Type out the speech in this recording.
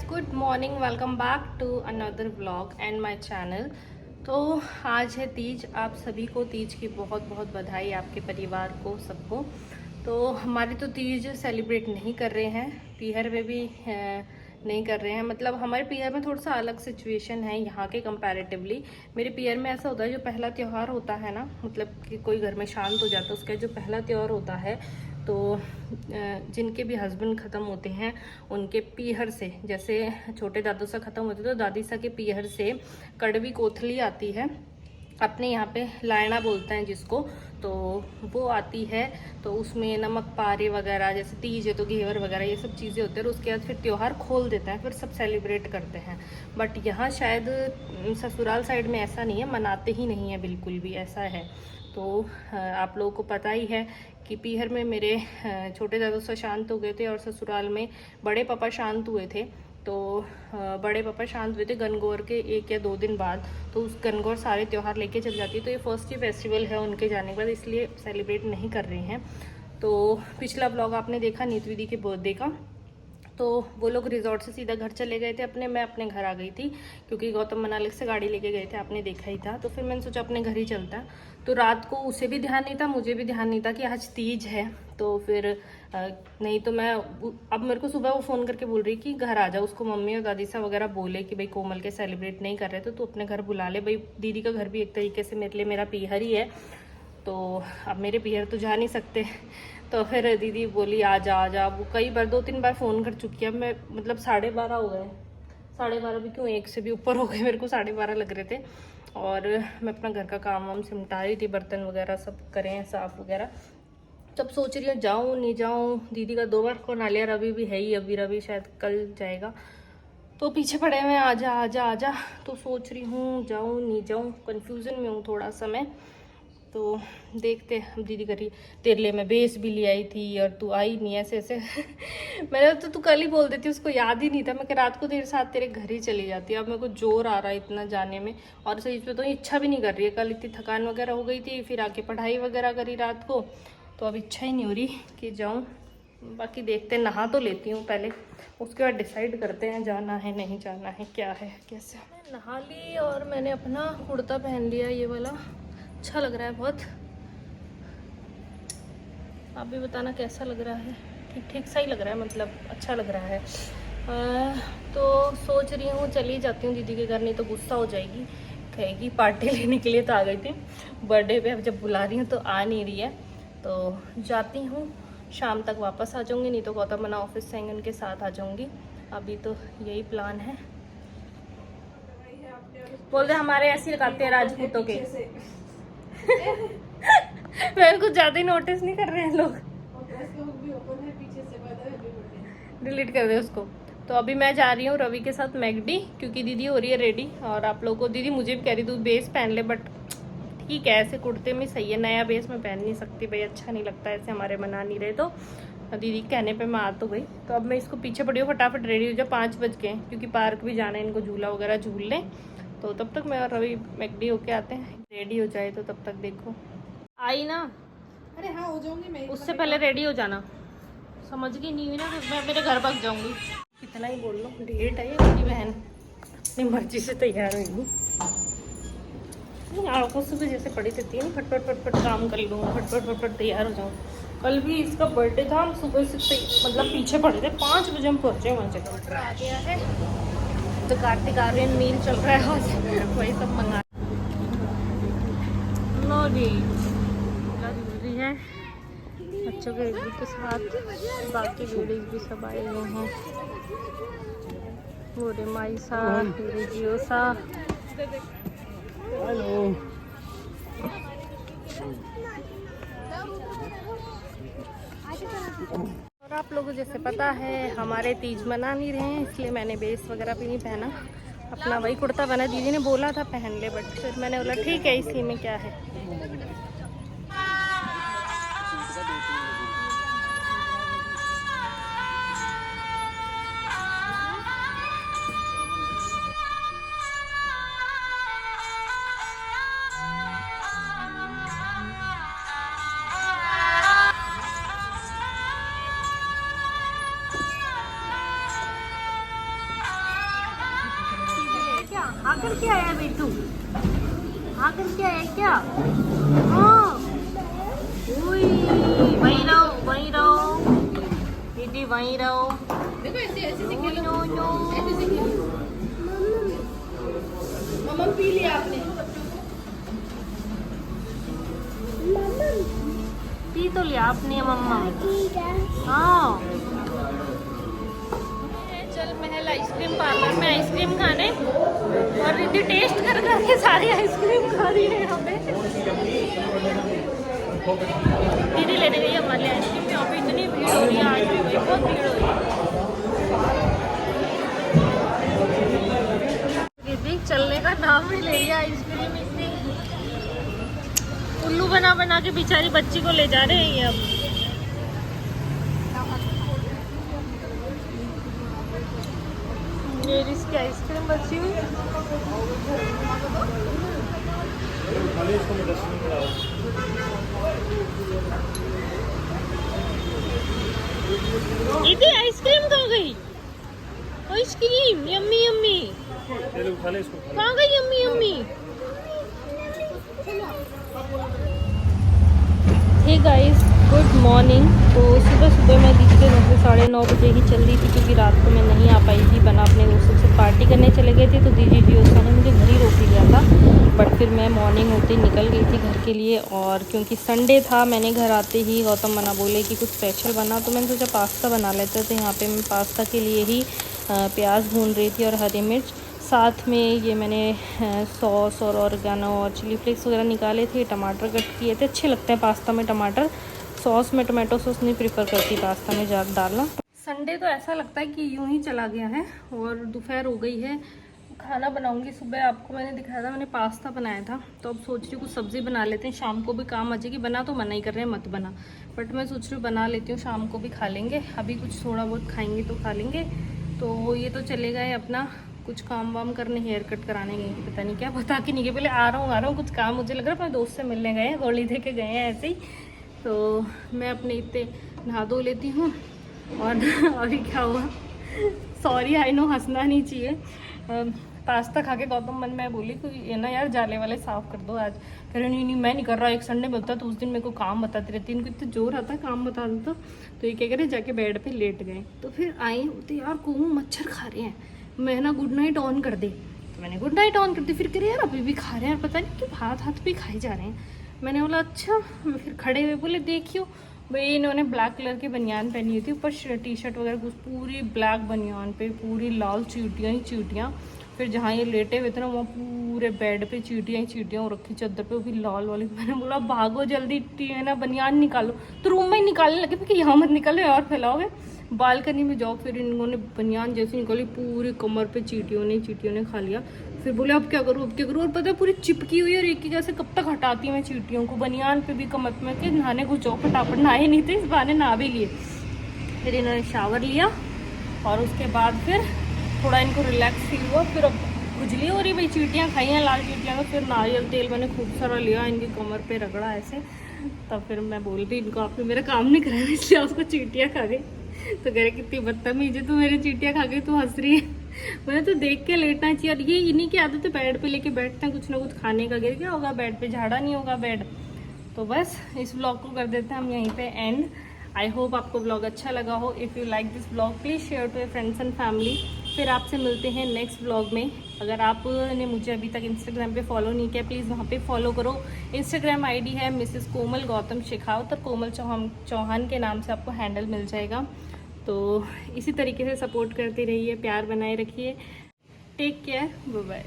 Good morning, welcome back to another vlog and my channel. तो आज है तीज। आप सभी को तीज की बहुत बहुत बधाई, आपके परिवार को, सबको। तो हमारी तो तीज सेलिब्रेट नहीं कर रहे हैं, पीहर में भी नहीं कर रहे हैं। मतलब हमारे पीहर में थोड़ा सा अलग सिचुएशन है यहाँ के कंपैरेटिवली। मेरे पीहर में ऐसा होता है, जो पहला त्यौहार होता है ना, मतलब कि कोई घर में शांत हो जाता है, उसका जो पहला त्यौहार होता है, तो जिनके भी हस्बैंड ख़त्म होते हैं उनके पीहर से, जैसे छोटे दादू सा ख़त्म होते तो दादी सा के पीहर से कड़वी कोथली आती है, अपने यहाँ पे लायना बोलते हैं जिसको, तो वो आती है। तो उसमें नमक पारे वगैरह, जैसे तीज है तो घेवर वगैरह ये सब चीज़ें होती है, और उसके बाद फिर त्यौहार खोल देता है, फिर सब सेलिब्रेट करते हैं। बट यहाँ शायद ससुराल साइड में ऐसा नहीं है, मनाते ही नहीं है, बिल्कुल भी ऐसा है। तो आप लोगों को पता ही है कि पीहर में मेरे छोटे दादू सा शांत हो गए थे, और ससुराल में बड़े पापा शांत हुए थे। तो बड़े पापा शांत हुए थे गणगौर के 1 या 2 दिन बाद। तो उस गणगौर सारे त्यौहार लेके चल जाती है, तो ये फर्स्ट ही फेस्टिवल है उनके जाने के बाद, इसलिए सेलिब्रेट नहीं कर रहे हैं। तो पिछला ब्लॉग आपने देखा नीत दीदी के बर्थडे का, तो वो लोग रिजॉर्ट से सीधा घर चले गए थे अपने, मैं अपने घर आ गई थी, क्योंकि गौतम मनाली से गाड़ी लेके गए थे, आपने देखा ही था। तो फिर मैंने सोचा अपने घर ही चलता है। तो रात को उसे भी ध्यान नहीं था, मुझे भी ध्यान नहीं था कि आज तीज है। तो फिर नहीं तो मैं, अब मेरे को सुबह वो फ़ोन करके बोल रही कि घर आ जाओ, उसको मम्मी और दादी सा वगैरह बोले कि भाई कोमल के सेलिब्रेट नहीं कर रहे, तो तू अपने घर बुला ले। भाई दीदी का घर भी एक तरीके से मेरे लिए मेरा पीहर ही है, तो अब मेरे पीहर तो जा नहीं सकते। तो फिर दीदी बोली आ जा आ जा। वो कई बार 2-3 बार फ़ोन कर चुकी है। मैं मतलब 12:30 हो गए, 12:30 भी क्यों, 1 से भी ऊपर हो गए, मेरे को 12:30 लग रहे थे। और मैं अपना घर का काम वाम सिमटा रही थी, बर्तन वगैरह सब करें साफ़ वगैरह। तब सोच रही हूँ जाऊँ नहीं जाऊँ, दीदी का 2 बार फ़ोन आ लिया, रवि भी है ही, अभी रवि शायद कल जाएगा, तो पीछे पड़े हुए आजा आजा आजा। तो सोच रही हूँ जाऊँ नहीं जाऊँ, कन्फ्यूज़न में हूँ थोड़ा सा मैं। तो देखते, दीदी करी तेरे लिए मैं बेस भी ले आई थी और तू आई नहीं, ऐसे ऐसे मैंने तो तू कल ही बोल देती, उसको याद ही नहीं था। मैं रात को तेरे साथ तेरे घर ही चली जाती। अब मेरे को जोर आ रहा है इतना जाने में, और सही पे तो इच्छा भी नहीं कर रही है। कल इतनी थकान वगैरह हो गई थी, फिर आके पढ़ाई वगैरह करी रात को, तो अब इच्छा ही नहीं हो रही कि जाऊँ। बाकी देखते, नहा तो लेती हूँ पहले, उसके बाद डिसाइड करते हैं जाना है नहीं जाना है, क्या है कैसे। नहा ली और मैंने अपना कुर्ता पहन लिया, ये वाला अच्छा लग रहा है बहुत। आप भी बताना कैसा लग रहा है। ठीक ठीक सा ही लग रहा है, मतलब अच्छा लग रहा है। तो सोच रही हूँ चली जाती हूँ दीदी के घर, नहीं तो गुस्सा हो जाएगी, कहेगी पार्टी लेने के लिए तो आ गई थी, बर्थडे पे अब जब बुला रही हूँ तो आ नहीं रही है। तो जाती हूँ, शाम तक वापस आ जाऊँगी, नहीं तो गौतम मना ऑफिस से आएंगे उनके साथ आ जाऊँगी। अभी तो यही प्लान है। बोल रहे हमारे ऐसे लगाते हैं राजपूतों के मैं कुछ ज्यादा ही नोटिस नहीं कर रहे हैं लोग, डिलीट कर दे उसको। तो अभी मैं जा रही हूँ रवि के साथ मैगडी, क्योंकि दीदी हो रही है रेडी। और आप लोगों को दीदी मुझे भी कह रही तू बेस पहन ले, बट ठीक है ऐसे कुर्ते में सही है, नया बेस में पहन नहीं सकती भाई, अच्छा नहीं लगता ऐसे, हमारे मना नहीं रहे। तो दीदी कहने पे मैं आ तो गई। तो अब मैं इसको पीछे पड़ी हूँ, फटाफट रेडी हो जाओ, 5 बज गए, क्योंकि पार्क भी जाना है, इनको झूला वगैरह झूल लें। तो तब तक मैं और रवि मैगडी होके आते हैं, रेडी हो जाए तो तब तक देखो आई ना। अरे हाँ हो जाऊंगी मैं, उससे पहले रेडी हो जाना, समझ गई नहीं हुई ना तो मैं मेरे घर भाग जाऊंगी। कितना ही बोल लो, डेट है ये, मेरी बहन अपनी मर्जी से तैयार हुई। आंखों से भी जैसे पड़ी रहती है, फटफट फटफट काम कर लूँ, फटफट फटफट तैयार हो जाऊँ। कल भी इसका बर्थडे था, हम सुबह से मतलब पीछे पड़े थे, 5 बजे हम पहुँचे वहाँ जगह आ गया है। तो कार्तिक आर्यन मील चल रहा है आज, वही सब मंगा लो जी। जरूरी है बच्चों के के साथ, बाकी लेडीज भी सब आए हुए हैं। वो रे माई सा, रे जियो सा, हेलो। और आप लोगों को जैसे पता है हमारे तीज मना नहीं रहे हैं, इसलिए मैंने बेस वगैरह भी नहीं पहना, अपना वही कुर्ता पहना। दीदी ने बोला था पहन ले, बट फिर मैंने बोला ठीक है, इसी में क्या है। करके आया बेटू? हाँ करके आया क्या? हाँ, वहीं रहो दीदी, वहीं रहो। देखो ऐसे ऐसे से खेलो, नो नो, ऐसे से खेलो। मम्मा पी लिया आपने? पी तो लिया आपने मम्मा। हाँ, चल महल आइसक्रीम पार्लर में आइसक्रीम खाने, और दीदी टेस्ट कर करके सारी आइसक्रीम खा रही है यहाँ पे। दीदी लेने गई हमारे लिए आइसक्रीम। यहाँ पे इतनी भीड़ हो रही है आज भी, भाई बहुत भीड़ हो रही है। दीदी चलने का नाम ही ले लिया, आइसक्रीम इतनी उल्लू बना बना के बेचारी बच्ची को ले जा रहे हैं ये अब। ये इसकी आइसक्रीम बची हुई। इतनी आइसक्रीम कहाँ गई? आइसक्रीम यम्मी यम्मी कहाँ गई? Yummy yummy. Hey guys, good morning. तो सुबह सुबह मैं दीदी के घर से 9:30 बजे ही चल रही थी, क्योंकि रात को मैं नहीं आ पाई थी। बना अपने दोस्तों से पार्टी करने चले गए थे, तो दीदी जी उस समय मुझे घर ही रोक लिया था। बट फिर मैं मॉर्निंग होते ही निकल गई थी घर के लिए। और क्योंकि संडे था, मैंने घर आते ही गौतम मना बोले कि कुछ स्पेशल बना, तो मैंने सोचा पास्ता बना लेते। तो यहाँ पर मैं पास्ता के लिए ही प्याज भून रही थी और हरी मिर्च, साथ में ये मैंने सॉस और ऑर्गेनो और चिली फ्लेक्स वगैरह निकाले थे। टमाटर कट किए थे, अच्छे लगते हैं पास्ता में टमाटर। सॉस में टमाटो सॉस नहीं प्रेफर करती पास्ता में ज़्यादा डालना। संडे तो ऐसा लगता है कि यूं ही चला गया है, और दोपहर हो गई है। खाना बनाऊंगी। सुबह आपको मैंने दिखाया था, मैंने पास्ता बनाया था, तो अब सोच रही हूँ कुछ सब्ज़ी बना लेते हैं, शाम को भी काम आ जाएगी। बना तो मना ही कर रहे हैं मत बना, बट मैं सोच रही हूँ बना लेती हूँ, शाम को भी खा लेंगे। अभी कुछ थोड़ा बहुत खाएंगे तो खा लेंगे। तो ये तो चले गए अपना कुछ काम वाम करने, हेयर कट कराने गए, पता नहीं क्या, बता के नहीं गए। पहले आ रहा हूँ कुछ काम, मुझे लग रहा है अपने दोस्त से मिलने गए हैं, गोली दे के गए हैं ऐसे ही। तो मैं अपने इतने नहा धो लेती हूँ। और अभी क्या हुआ, सॉरी आई नो हंसना नहीं चाहिए। पास्ता खा के गौतम मन में बोली कि ये ना यार जाले वाले साफ़ कर दो आज। कह रहे नहीं मैं नहीं कर रहा, एक संडे में होता तो उस दिन मेरे को काम बताती रहती, इनको इतना जोर आता है काम बता दो। तो ये क्या कह रहे जाके बेड पे लेट गए। तो फिर आए तो यार कोहू मच्छर खा रहे हैं, मैं ना गुड नाइट ऑन कर दे। तो मैंने गुड नाइट ऑन कर दी। फिर कह रहे यार अभी भी खा रहे हैं, पता नहीं क्यों हाथ भी खाए जा रहे हैं। मैंने बोला अच्छा। फिर खड़े हुए बोले देखियो भाई, इन्होंने ब्लैक कलर की बनियान पहनी हुई थी, ऊपर टी शर्ट वगैरह कुछ, पूरी ब्लैक बनियान पे पूरी लाल चींटियाँ ही चींटियाँ। फिर जहाँ ये लेटे हुए थे ना, वहाँ पूरे बेड पे चींटियाँ ही चींटियाँ और रखी चादर पे, वो भी लाल वाली। मैंने बोला भागो जल्दी, है ना बनियान निकालो। तो रूम में ही निकालने लगे, क्योंकि यहाँ मत निकालो और फैलाओगे, बालकनी में जाओ। फिर इन्होंने बनियान जैसे निकाली, पूरी कमर पे चींटियों ने खा लिया। फिर बोले अब क्या करूँ और पता है पूरी चिपकी हुई, और एक ही जैसे कब तक हटाती मैं चींटियों को, बनियान पे भी कमर में के। नहाने को जाओ फटाफट, नहाए नहीं थे, इस बहाने नहा भी लिए। फिर इन्होंने शावर लिया, और उसके बाद फिर थोड़ा इनको रिलैक्स फील हुआ। फिर अब खुजली हो रही भाई, चींटियाँ खाई हैं लाल चींटियाँ। तो फिर नारियल तेल मैंने खूब सारा लिया, इनकी कमर पे रगड़ा ऐसे। तब फिर मैं बोल रही इनको आपने मेरा काम नहीं कराया, इसलिए उसको चींटियाँ खा गई। तो कह रहे कितनी बदतमीज है, तो मेरी चींटियाँ खा गई तो हंस रही है। मैंने तो देख के लेटना चाहिए। और ये इन्हीं की आदत है, बेड पे लेके बैठते हैं कुछ ना कुछ खाने का। गिर गया होगा बेड पे, झाड़ा नहीं होगा बेड। तो बस इस ब्लॉग को कर देते हैं हम यहीं पे एंड। आई होप आपको ब्लॉग अच्छा लगा हो। If you like this blog please share to your friends and family. फिर आपसे मिलते हैं नेक्स्ट ब्लॉग में। अगर आपने मुझे अभी तक इंस्टाग्राम पे फॉलो नहीं किया, प्लीज़ वहाँ पे फॉलो करो। इंस्टाग्राम आईडी है मिसेस कोमल गौतम शेखावत, और कोमल चौहान के नाम से आपको हैंडल मिल जाएगा। तो इसी तरीके से सपोर्ट करते रहिए, प्यार बनाए रखिए। Take care, bye bye.